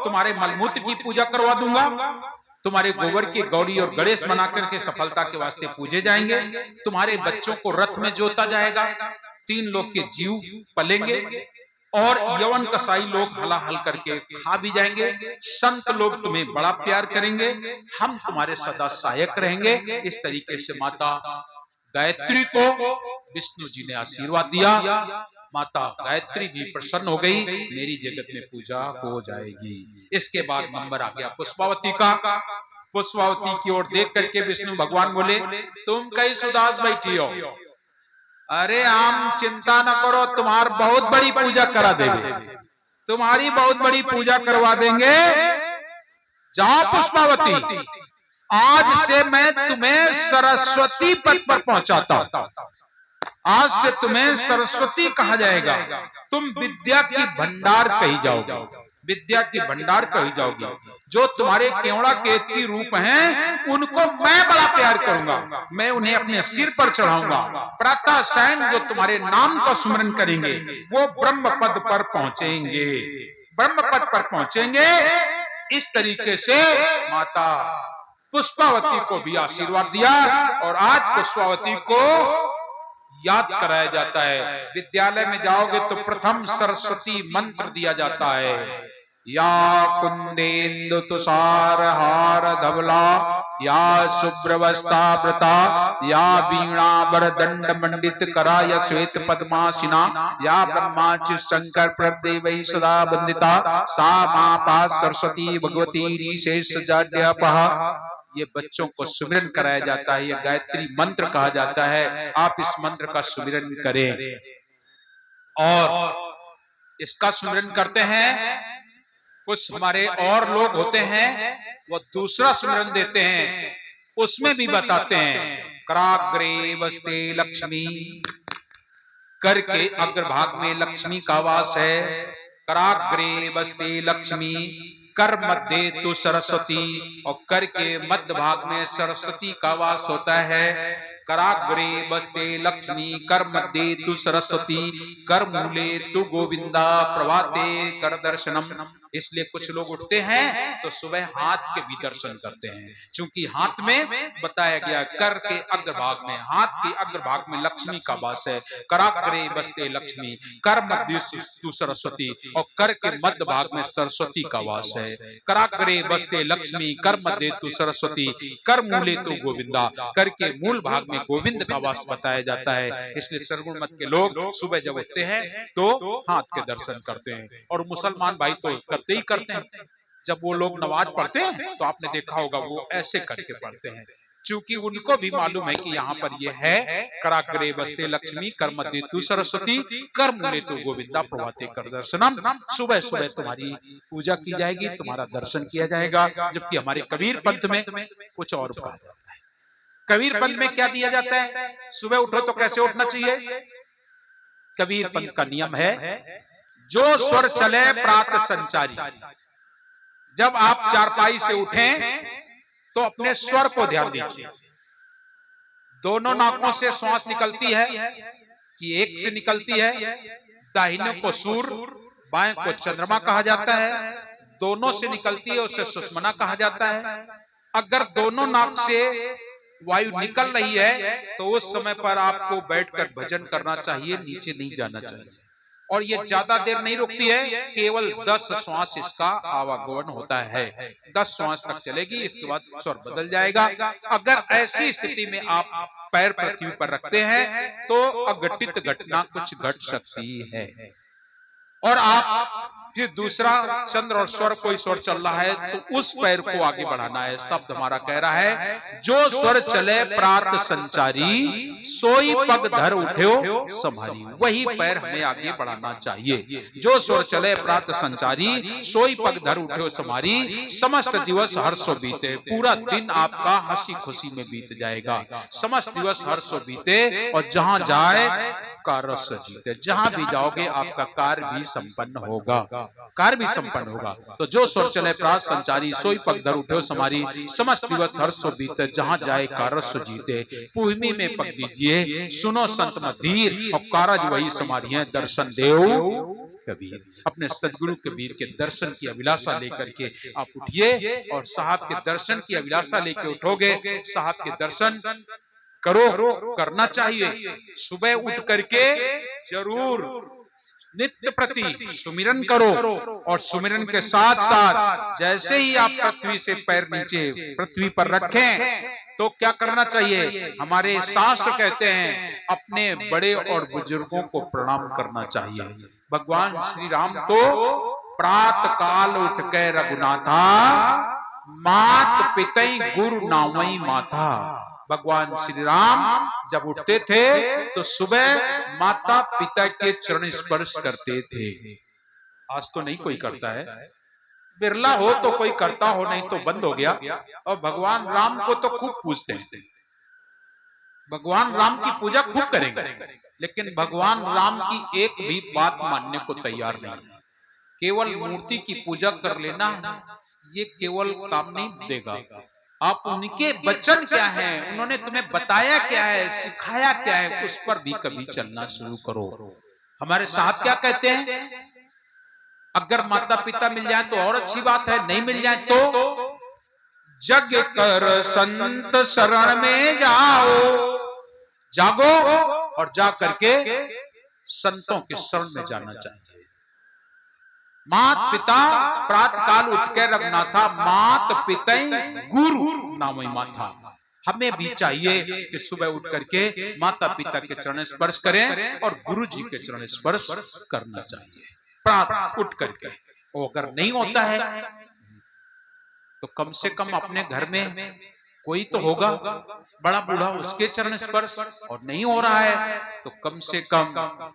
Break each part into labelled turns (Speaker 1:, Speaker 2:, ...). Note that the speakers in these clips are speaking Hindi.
Speaker 1: तुम्हारे मलमूत्र की पूजा करवा दूंगा, तुम्हारे गोबर की गौरी और गणेश बना करके सफलता के वास्ते पूजे जाएंगे, तुम्हारे बच्चों को रथ में जोता जाएगा, 3 लोग के जीव पलेंगे और यवन कसाई लोग हलाहल करके खा भी जाएंगे, संत लोग तुम्हें बड़ा प्यार करेंगे, हम तुम्हारे सदा सहायक रहेंगे। इस तरीके से माता गायत्री को विष्णु जी ने आशीर्वाद दिया। माता गायत्री भी प्रसन्न हो गई, मेरी जगत में पूजा हो जाएगी। इसके बाद नंबर आ गया पुष्पावती का। पुष्पावती की ओर देख करके विष्णु भगवान बोले, तुम कई सुदास बैठी हो, अरे हम चिंता न करो, तुम्हारी बहुत बड़ी पूजा करा देंगे, तुम्हारी बहुत बड़ी पूजा करवा देंगे। जाओ पुष्पावती, आज से मैं तुम्हें सरस्वती पद पर पहुंचाता हूं, आज से तुम्हें सरस्वती कहा जाएगा, तुम विद्या की भंडार कही जाओगे, विद्या की भंडार कही जाओगी। जो तुम्हारे केवड़ा केतकी रूप हैं उनको मैं बड़ा प्यार करूंगा, मैं उन्हें अपने सिर पर चढ़ाऊंगा। प्रातः सायं जो तुम्हारे नाम का सुमरन करेंगे वो ब्रह्म पद पर पहुंचेंगे, ब्रह्म पद पर पहुंचेंगे। इस तरीके से माता पुष्पावती को भी आशीर्वाद दिया और आज पुष्पावती को याद कराया जाता है। विद्यालय में जाओगे तो प्रथम सरस्वती मंत्र दिया जाता है, या कुंदेन्दु तुषार हार धवला, या शुभ्रवस्त्रावृता, या वीणा वरदंड मंडित करा, या श्वेत पद्मासिना, या ब्रह्माच्युत शंकर प्रदेवै सदा वंदिता, सा मापा सरस्वती भगवती निशेष जाड्यापहा। ये बच्चों को सुमिरन कराया जाता है, ये गायत्री मंत्र कहा जाता है। आप इस मंत्र का सुमिरन करें और इसका सुमिरन करते हैं। कुछ हमारे और लोग होते हैं वो दूसरा सुमिरन देते हैं, उसमें भी बताते हैं, कराग्रे वस्ते लक्ष्मी, कर के अग्रभाग में लक्ष्मी का वास है। कराग्रे वस्ते लक्ष्मी, कर मध्य तु सरस्वती, और कर के मध्य भाग में सरस्वती का वास होता है। कराग्रे वस्ते लक्ष्मी, कर मध्य तु सरस्वती, कर मूले तु गोविंदा, प्रभाते कर दर्शनम। इसलिए कुछ लोग उठते हैं तो सुबह हाथ के भी दर्शन करते हैं, क्योंकि हाथ में बताया गया कर के अग्रभाग में, हाथ के अग्रभाग में लक्ष्मी का वास है। कराग्रे वस्ते लक्ष्मी, कर मध्य तु सरस्वती, और कर के मध्य भाग में सरस्वती का वास है। कराग्रे वस्ते लक्ष्मी, कर मध्य तु सरस्वती, कर मूले तु गोविंदा, कर के मूल भाग में गोविंद का वास बताया जाता है। इसलिए सरगुण मत के लोग सुबह जब उठते हैं तो हाथ के दर्शन करते हैं, और मुसलमान भाई तो करते ही करते हैं। जब वो लोग नमाज पढ़ते हैं तो आपने देखा होगा वो ऐसे करके पढ़ते हैं, क्योंकि उनको भी मालूम है कि यहाँ पर ये है, कराग्रे वस्ते लक्ष्मी, कर मध्य तु सरस्वती, कर मूले तु गोविंदा, प्रभाते कर दर्शनम। सुबह सुबह तुम्हारी पूजा की जाएगी, तुम्हारा दर्शन किया जाएगा। जबकि हमारे कबीर पंथ में कुछ और कहा जाता है। कबीर पंथ में क्या दिया जाता है, सुबह उठो तो कैसे उठना चाहिए। कबीर पंथ का नियम है, जो स्वर चले प्रात संचारी। जब आप चारपाई से उठें तो अपने स्वर को ध्यान दीजिए। दोनों नाकों से श्वास निकलती है कि एक से निकलती है। दाहिने को सूर्य, बाएं को चंद्रमा कहा जाता है। दोनों से निकलती है उसे सुषमना कहा जाता है। अगर दोनों नाक से वायु निकल रही है तो उस समय पर आपको बैठकर भजन करना चाहिए, नीचे नहीं जाना चाहिए। और ये ज्यादा देर नहीं रुकती है, केवल 10 श्वास इसका आवागमन होता है। 10 श्वास तक चलेगी, इसके बाद स्वर बदल जाएगा। अगर ऐसी स्थिति में आप पैर पृथ्वी पर रखते हैं तो अघटित घटना कुछ घट सकती है। और आप फिर दूसरा चंद्र और स्वर, कोई स्वर चल रहा है तो उस पैर को आगे बढ़ाना है। शब्द हमारा कह रहा है, जो स्वर चले प्रात संचारी, सोई पग धर उठ्यो संभारी। वही पैर हमें आगे बढ़ाना चाहिए। जो स्वर चले प्रात संचारी, सोई पग धर उठ्यो संभारी। समस्त दिवस हर्षो बीते, पूरा दिन आपका हंसी खुशी में बीत जाएगा। समस्त दिवस हर्षो बीते, और जहां जाए कार्य जीते। जहां भी जाओगे आपका कार्य भी संपन्न होगा, कार्य भी संपन्न होगा। तो जो स्वर चले प्रात संचारी, सोई पग धर उठ्यो समारी। समस्त दिवस हर्षो बीते, जहां जाए कारस जीते। पूर्वी में पग दीजिए, सुनो संत मधीर, और कारज वही समारी है। दर्शन देव कबीर, अपने सदगुरु कबीर के दर्शन की अभिलाषा लेकर के आप उठिए और साहब के दर्शन की अभिलाषा लेकर उठोगे, साहब के दर्शन करो, करना चाहिए। सुबह उठ करके जरूर नित्य प्रति सुमिरन करो और सुमिरन के साथ साथ जैसे ही आप पृथ्वी से पैर नीचे पृथ्वी पर रखें तो क्या करना चाहिए? हमारे शास्त्र कहते हैं अपने बड़े और बुजुर्गों को प्रणाम करना चाहिए। भगवान श्री राम तो प्रातः काल उठ के रघुनाथा, मात पितई गुरु नामई माथा। भगवान श्री राम जब उठते थे तो सुबह माता पिता के चरण स्पर्श करते थे। आज तो नहीं कोई करता है, बिरला हो तो कोई करता हो, नहीं तो बंद हो गया। और भगवान राम को तो खूब पूजते हैं, भगवान राम की पूजा खूब करेंगे, लेकिन भगवान राम की एक भी बात मानने को तैयार नहीं है। केवल मूर्ति की पूजा कर लेना ये केवल काम नहीं देगा। आप उनके वचन क्या है, उन्होंने तुम्हें बताया क्या है, सिखाया क्या है, उस पर भी कभी चलना शुरू करो। हमारे साहब क्या कहते हैं? अगर माता पिता मिल जाए तो और अच्छी बात है, नहीं मिल जाए तो जग कर संत शरण में जाओ, जागो और जा करके संतों के शरण में जाना चाहिए। मात पिता प्रातः काल उठ के रघुनाथा, मात पितई गुरु नामई माथा। हमें भी चाहिए कि सुबह उठ करके माता पिता के चरण स्पर्श करें और गुरु जी के चरण स्पर्श करना चाहिए प्रातः उठ करके। वो अगर नहीं होता है तो कम से कम अपने घर में कोई तो होगा बड़ा बूढ़ा, उसके चरण स्पर्श, और नहीं हो रहा है तो कम से कम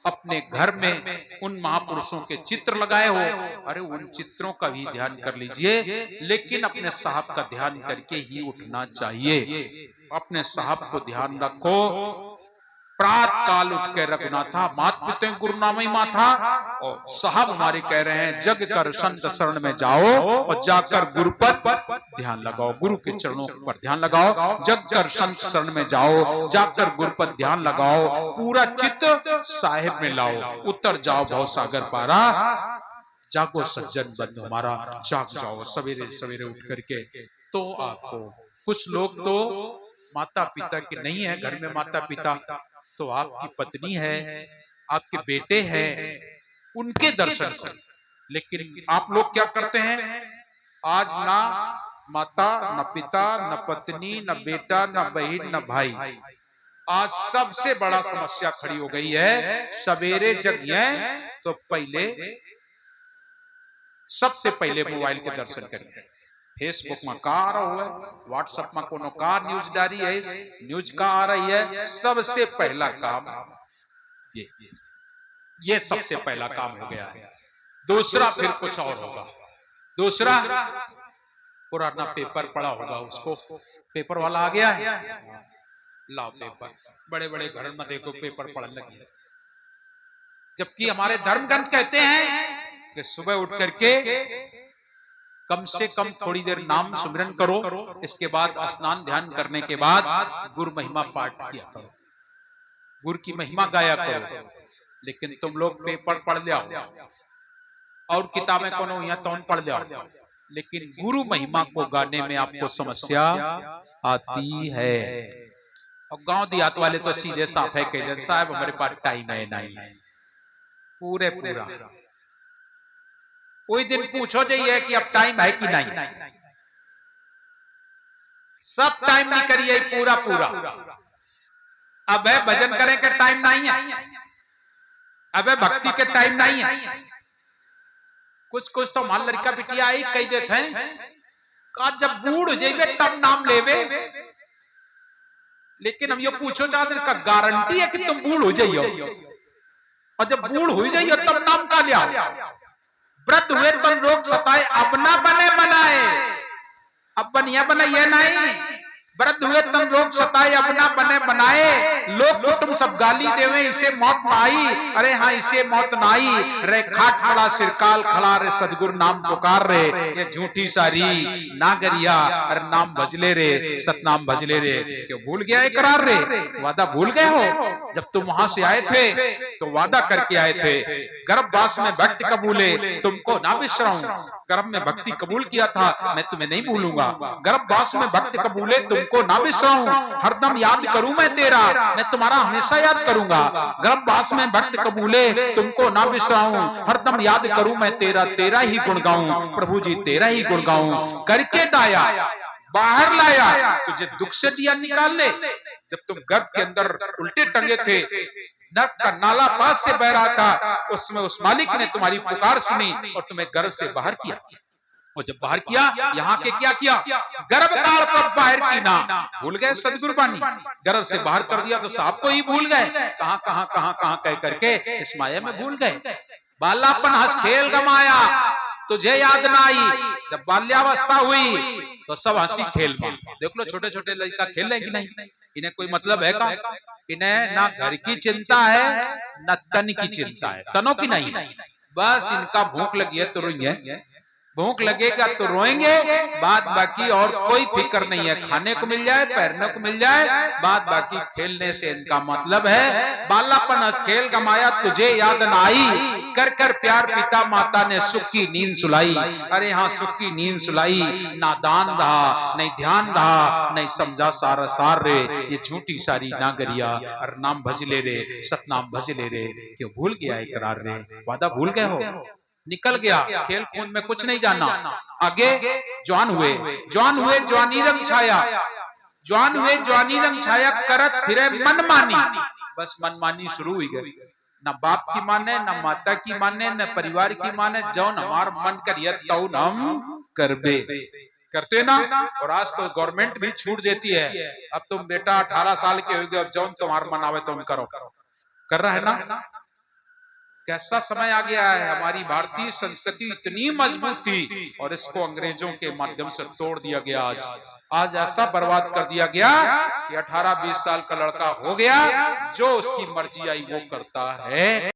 Speaker 1: अपने घर में उन महापुरुषों के चित्र लगाए हो, अरे उन चित्रों का भी ध्यान कर लीजिए। लेकिन अपने साहब का ध्यान करके ही उठना चाहिए। अपने साहब को ध्यान रखो। प्रातः काल उठ के रघुनाथा, मात पिता गुरु नामई माथा। और साहब हमारे कह रहे हैं जग कर संत शरण में जाओ और जाकर गुरु पर ध्यान लगाओ, गुरु के चरणों पर ध्यान लगाओ। जग कर संत शरण में जाओ, जाकर गुरु पर ध्यान लगाओ, पूरा चित्त साहिब में लाओ, उतर जाओ भव सागर पारा। जागो सज्जन बंधु हमारा, जाग जाओ सवेरे सवेरे उठ करके। तो आपको कुछ लोग तो माता पिता के नहीं है घर में, माता पिता तो आपकी पत्नी है, आपके बेटे हैं, उनके दर्शन करो। लेकिन आप लोग क्या करते हैं? आज ना माता, न पिता, न पत्नी, न बेटा, न बहन, न भाई। आज सबसे बड़ा समस्या खड़ी हो गई है। सवेरे जगिए तो पहले सबसे पहले मोबाइल के दर्शन करिए। फेसबुक में का आ रहा है, व्हाट्सएप में कोनो का न्यूज डाली है, न्यूज का आ रही है। सबसे पहला काम ये सबसे पहला काम हो गया है। दूसरा फिर कुछ और होगा। दूसरा पुराना पेपर पढ़ा होगा, उसको पेपर वाला आ गया है, लाओ पेपर। बड़े बड़े घर में देखो पेपर पढ़ने लगे, जबकि हमारे धर्म ग्रंथ कहते हैं कि सुबह उठ करके कम से कम थोड़ी देर नाम सुमिरन करो, इसके बाद स्नान ध्यान करने के बाद गुरु महिमा पाठ किया करो, गुरु की महिमा गाया करो। लेकिन तुम लोग पेपर पढ़ लिया और किताबें कोनो यहाँ तो पढ़ लिया, लेकिन गुरु महिमा को गाने में आपको समस्या आती है। और गांव देहात वाले तो सीधे साफ है, कह साहब हमारे पास टाइम है नहीं है, पूरे पूरा कोई दिन पूछो जाइए कि अब टाइम है कि नहीं, सब टाइम नहीं करिए पूरा पूरा। अब है भजन करें के टाइम नहीं है, अब है भक्ति के टाइम नहीं है। कुछ कुछ तो मान लड़का बिटिया आई कह देते हैं का जब बूढ़ जेबे तब नाम लेवे। लेकिन हम ये पूछो चाहते का गारंटी है कि तुम बूढ़ हो जाइयो, और जब बूढ़ हो जाइयो तब नाम का लिया। वृद्ध हुए तो रोग सताए, अब ना बने बनाए, अब बनिया बनाइए नहीं। वृद्ध हुए तन रोग सताए, अपना बने बनाए, लोग कुटुंब सब गाली देवे, इसे मौत ना आई, अरे हाँ इसे मौत ना आई, रे खाट पड़ा सिरकाल खड़ा, रे सदगुरु नाम पुकार रे, ये झूठी सारी नागरिया, अरे नाम भजले रे, सतनाम भजले रे। क्यों भूल गया इकरार रे, वादा भूल गए हो? जब तुम वहां से आए थे तो वादा करके आए थे, गर्भवास में भक्ति कबूले, तुमको ना बिसराऊं। गर्भ में भक्ति कबूल किया था, मैं तुम्हें नहीं भूलूंगा। गर्भवास में भक्ति कबूले, तुमको ना बिसराऊं, हरदम याद करूं मैं तेरा, मैं तुम्हारा हमेशा याद करूंगा। गर्भवास में भक्ति कबूले, तुमको ना बिसराऊं, हरदम याद करूं मैं तेरा, तेरा ही गुण गाऊं प्रभु जी, तेरा ही गुण गाऊं। करके दाया बाहर लाया, तुझे दुख से दिया निकाल ले। जब तुम गर्भ के अंदर उल्टे टंगे थे, नर्क का नाला पास से बह रहा था, उसमें उस मालिक ने तुम्हारी पुकार सुनी और तुम्हें गर्भ से बाहर किया। और जब बाहर किया, यहाँ के क्या किया? गर्भ काल पर बाहर की ना भूल गए सदगुरु बानी, गर्भ से बाहर कर दिया तो साहब को ही भूल गए। कहां कहां कहां कहां कह करके इस माया में भूल गए। बालापन हंस खेल गमाया, तुझे याद ना आई। जब बाल्यावस्था हुई तो सब हंसी खेल में। देख लो छोटे छोटे लड़का खेल रहे कि नहीं, इन्हें कोई मतलब है का? इन्हें ना घर की चिंता है ना तन की चिंता है, तनों की नहीं है। बस इनका भूख लगी है तो रोएंगे, भूख लगेगा तो रोएंगे, बाद बाकी और कोई फिक्र नहीं है। खाने को मिल जाए, पहनने को मिल जाए, बाद बाकी खेलने से इनका मतलब है। बालापन हंस खेल गमाया, तुझे याद ना आई, कर कर प्यार पिता माता ने सुख की नींद सुलाई। अरे हाँ सुख की नींद सुलाई, नादान रहा, नहीं ध्यान रहा, नहीं समझा सारा सार रे, ये झूठी सारी नागरिया, और नाम भजले रे, सतनाम भजले रे। क्यों भूल गया इकरार रे, वादा भूल गए हो? निकल गया, खेल कूद में कुछ नहीं जाना। आगे जवान हुए, जवान हुए जवानी रंग छाया, जवान हुए जवानी रंग छाया, करत फिरे मनमानी। बस मनमानी शुरू हुई गई, न बाप की माने, न माता की माने, न परिवार की माने, जौन हमार मन करिए तौन हम करबे, करते ना। और आज तो गवर्नमेंट भी छूट देती है, अब तुम बेटा 18 साल के हो गए, अब जौन तुम्हारा मन आवे तुम करो, कर रहा है ना। कैसा समय आ गया है। हमारी भारतीय संस्कृति इतनी मजबूत थी और इसको अंग्रेजों के माध्यम से तोड़ दिया गया। आज ऐसा बर्बाद कर दिया गया कि 18-20 साल का लड़का हो गया, जो उसकी मर्जी आई वो करता है।